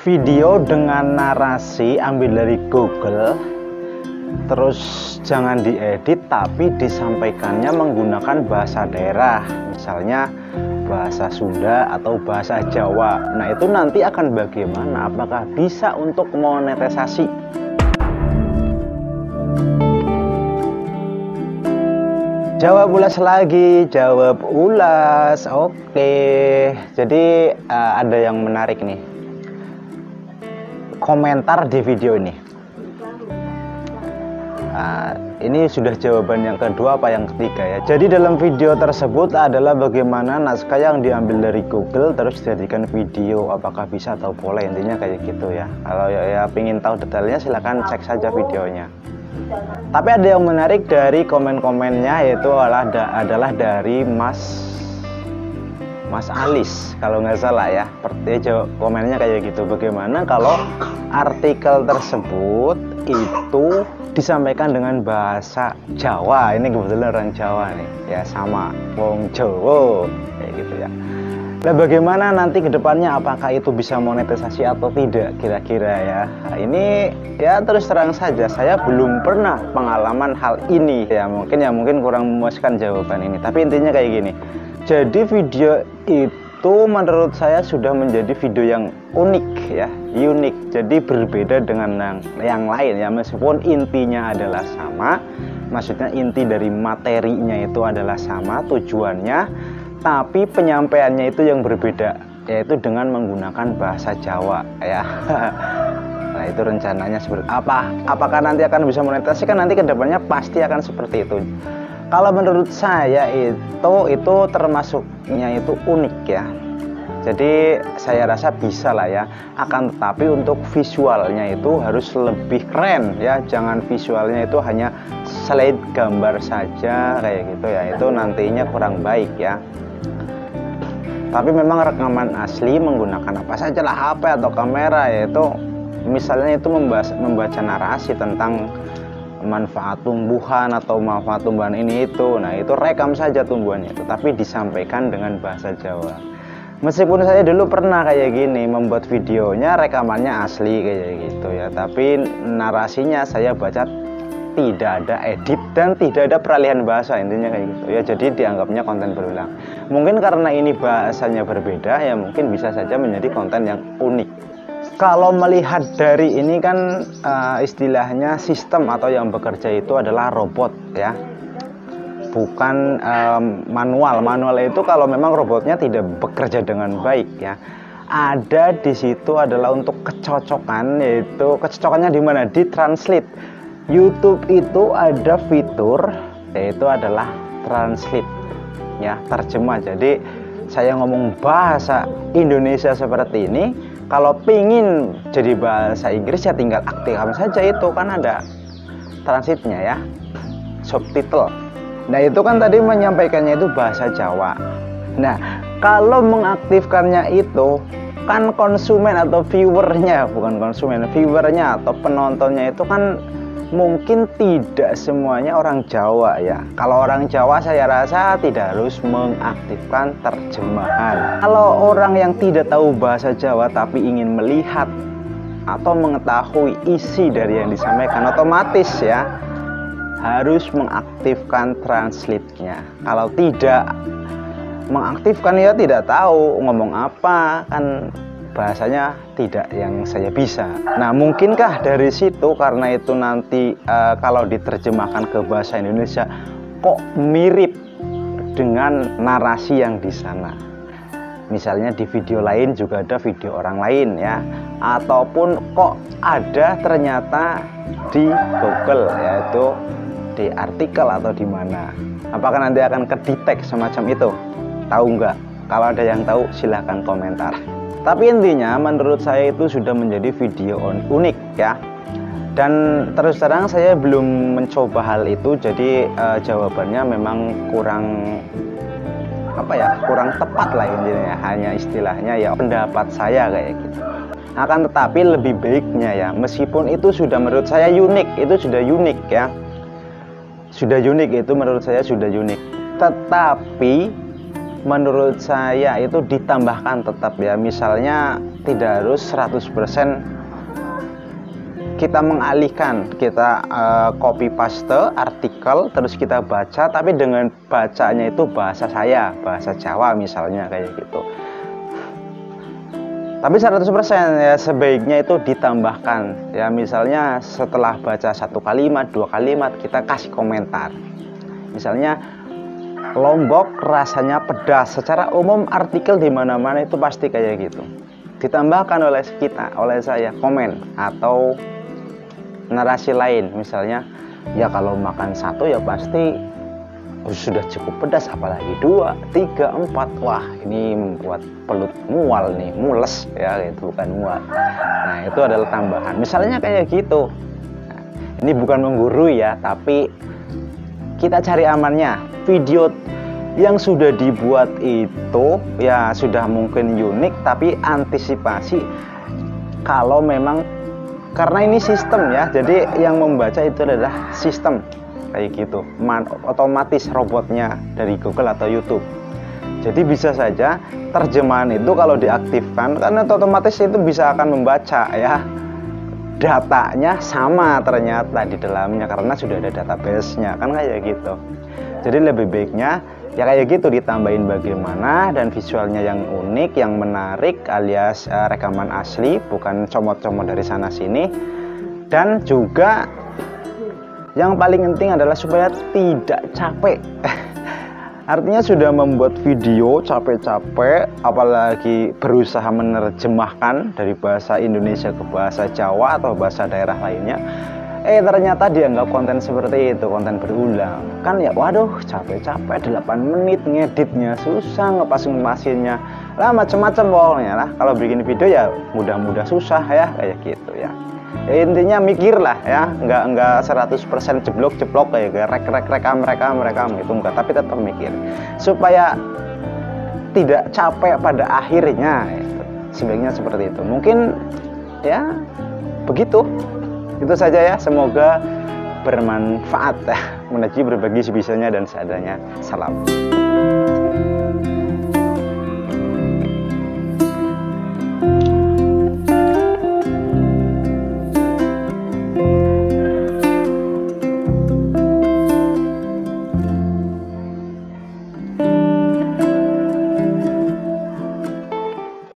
Video dengan narasi ambil dari Google, terus jangan diedit tapi disampaikannya menggunakan bahasa daerah, misalnya bahasa Sunda atau bahasa Jawa. Nah itu nanti akan bagaimana? Apakah bisa untuk monetisasi? Jawab ulas lagi, jawab ulas. Oke, jadi ada yang menarik nih, komentar di video ini. Ini sudah jawaban yang kedua apa yang ketiga ya. Jadi dalam video tersebut adalah bagaimana naskah yang diambil dari Google terus dijadikan video, apakah bisa atau boleh, intinya kayak gitu ya. Kalau ya pingin tahu detailnya silahkan cek saja videonya. Tapi ada yang menarik dari komen-komennya, yaitu adalah dari Mas Alis kalau nggak salah ya. Komennya kayak gitu, bagaimana kalau artikel tersebut itu disampaikan dengan bahasa Jawa. Ini kebetulan orang Jawa nih ya, sama wong Jawa kayak gitu ya. Nah bagaimana nanti kedepannya, apakah itu bisa monetisasi atau tidak kira-kira ya. Nah, ini ya terus terang saja saya belum pernah pengalaman hal ini ya, mungkin kurang memuaskan jawaban ini, tapi intinya kayak gini. Jadi video itu menurut saya sudah menjadi video yang unik ya, unik. Jadi berbeda dengan yang lain ya, meskipun intinya adalah sama, maksudnya inti dari materinya itu adalah sama tujuannya, tapi penyampaiannya itu yang berbeda, yaitu dengan menggunakan bahasa Jawa ya. Nah itu rencananya seperti apa? Apakah nanti akan bisa monetisasi? Kan nanti kedepannya pasti akan seperti itu. Kalau menurut saya itu termasuknya itu unik ya. Jadi saya rasa bisa lah ya. Akan tetapi untuk visualnya itu harus lebih keren ya. Jangan visualnya itu hanya slide gambar saja kayak gitu ya. Itu nantinya kurang baik ya. Tapi memang rekaman asli menggunakan apa saja lah, HP atau kamera, yaitu misalnya itu membaca narasi tentang manfaat tumbuhan atau manfaat tumbuhan ini itu. Nah itu rekam saja tumbuhannya itu, tapi disampaikan dengan bahasa Jawa. Meskipun saya dulu pernah kayak gini, membuat videonya rekamannya asli kayak gitu ya, tapi narasinya saya baca tidak ada edit dan tidak ada peralihan bahasa, intinya kayak gitu ya. Jadi dianggapnya konten berulang. Mungkin karena ini bahasanya berbeda ya, mungkin bisa saja menjadi konten yang unik. Kalau melihat dari ini kan istilahnya sistem atau yang bekerja itu adalah robot ya, bukan manual itu kalau memang robotnya tidak bekerja dengan baik ya. Ada di situ adalah untuk kecocokan, yaitu kecocokannya di mana? Di translate. YouTube itu ada fitur yaitu adalah translate ya, terjemah. Jadi saya ngomong bahasa Indonesia seperti ini, kalau pingin jadi bahasa Inggris ya tinggal aktifkan saja, itu kan ada transitnya ya, subtitle. Nah itu kan tadi menyampaikannya itu bahasa Jawa. Nah kalau mengaktifkannya itu kan konsumen atau viewernya, bukan konsumen, viewernya atau penontonnya itu kan mungkin tidak semuanya orang Jawa ya. Kalau orang Jawa saya rasa tidak harus mengaktifkan terjemahan. Kalau orang yang tidak tahu bahasa Jawa tapi ingin melihat atau mengetahui isi dari yang disampaikan, otomatis ya harus mengaktifkan translate-nya. Kalau tidak mengaktifkan ya tidak tahu ngomong apa, kan bahasanya tidak yang saya bisa. Nah mungkinkah dari situ, karena itu nanti kalau diterjemahkan ke bahasa Indonesia kok mirip dengan narasi yang di sana. Misalnya di video lain juga ada video orang lain ya, ataupun kok ada ternyata di Google, yaitu di artikel atau di mana. Apakah nanti akan kedetek semacam itu? Tahu nggak? Kalau ada yang tahu silahkan komentar. Tapi intinya menurut saya itu sudah menjadi video unik ya. Dan terus terang saya belum mencoba hal itu, jadi jawabannya memang kurang kurang tepat lah intinya. Hanya istilahnya ya pendapat saya kayak gitu. Akan tetapi lebih baiknya ya, meskipun itu sudah menurut saya unik, itu sudah unik ya. Sudah unik, itu menurut saya sudah unik. Tetapi menurut saya itu ditambahkan tetap ya, misalnya tidak harus 100% kita mengalihkan, kita copy paste artikel terus kita baca, tapi dengan bacanya itu bahasa saya, bahasa Jawa misalnya kayak gitu. Tapi 100% ya sebaiknya itu ditambahkan ya, misalnya setelah baca 1 kalimat 2 kalimat kita kasih komentar, misalnya Lombok rasanya pedas. Secara umum artikel di mana-mana itu pasti kayak gitu, ditambahkan oleh kita, oleh saya komen atau narasi lain, misalnya ya kalau makan 1 ya pasti sudah cukup pedas, apalagi 2, 3, 4, wah ini membuat pelut mual nih, mules ya, itu bukan mual. Nah itu adalah tambahan, misalnya kayak gitu. Nah, ini bukan menggurui ya, tapi kita cari amannya. Video yang sudah dibuat itu ya sudah mungkin unik, tapi antisipasi kalau memang, karena ini sistem ya, jadi yang membaca itu adalah sistem kayak gitu, otomatis robotnya dari Google atau YouTube. Jadi bisa saja terjemahan itu kalau diaktifkan, karena otomatis itu bisa akan membaca ya, datanya sama ternyata di dalamnya karena sudah ada database-nya kan kayak gitu. Jadi lebih baiknya ya kayak gitu, ditambahin bagaimana dan visualnya yang unik, yang menarik, alias rekaman asli, bukan comot-comot dari sana sini. Dan juga yang paling penting adalah supaya tidak capek. Artinya sudah membuat video capek-capek, apalagi berusaha menerjemahkan dari bahasa Indonesia ke bahasa Jawa atau bahasa daerah lainnya, ternyata dianggap konten seperti itu, konten berulang. Kan ya waduh, capek-capek 8 menit ngeditnya susah, ngepas-ngepasinnya lah macam-macam pokoknya lah. Kalau bikin video ya mudah-mudah susah ya, kayak gitu ya. Intinya mikir lah ya, enggak 100% jeblok-jeblok kayak rekam gitu, enggak, tapi tetap mikir supaya tidak capek pada akhirnya gitu. Sebaiknya seperti itu. Mungkin ya begitu. Itu saja ya, semoga bermanfaat. Menaji berbagi sebisanya dan seadanya. Salam.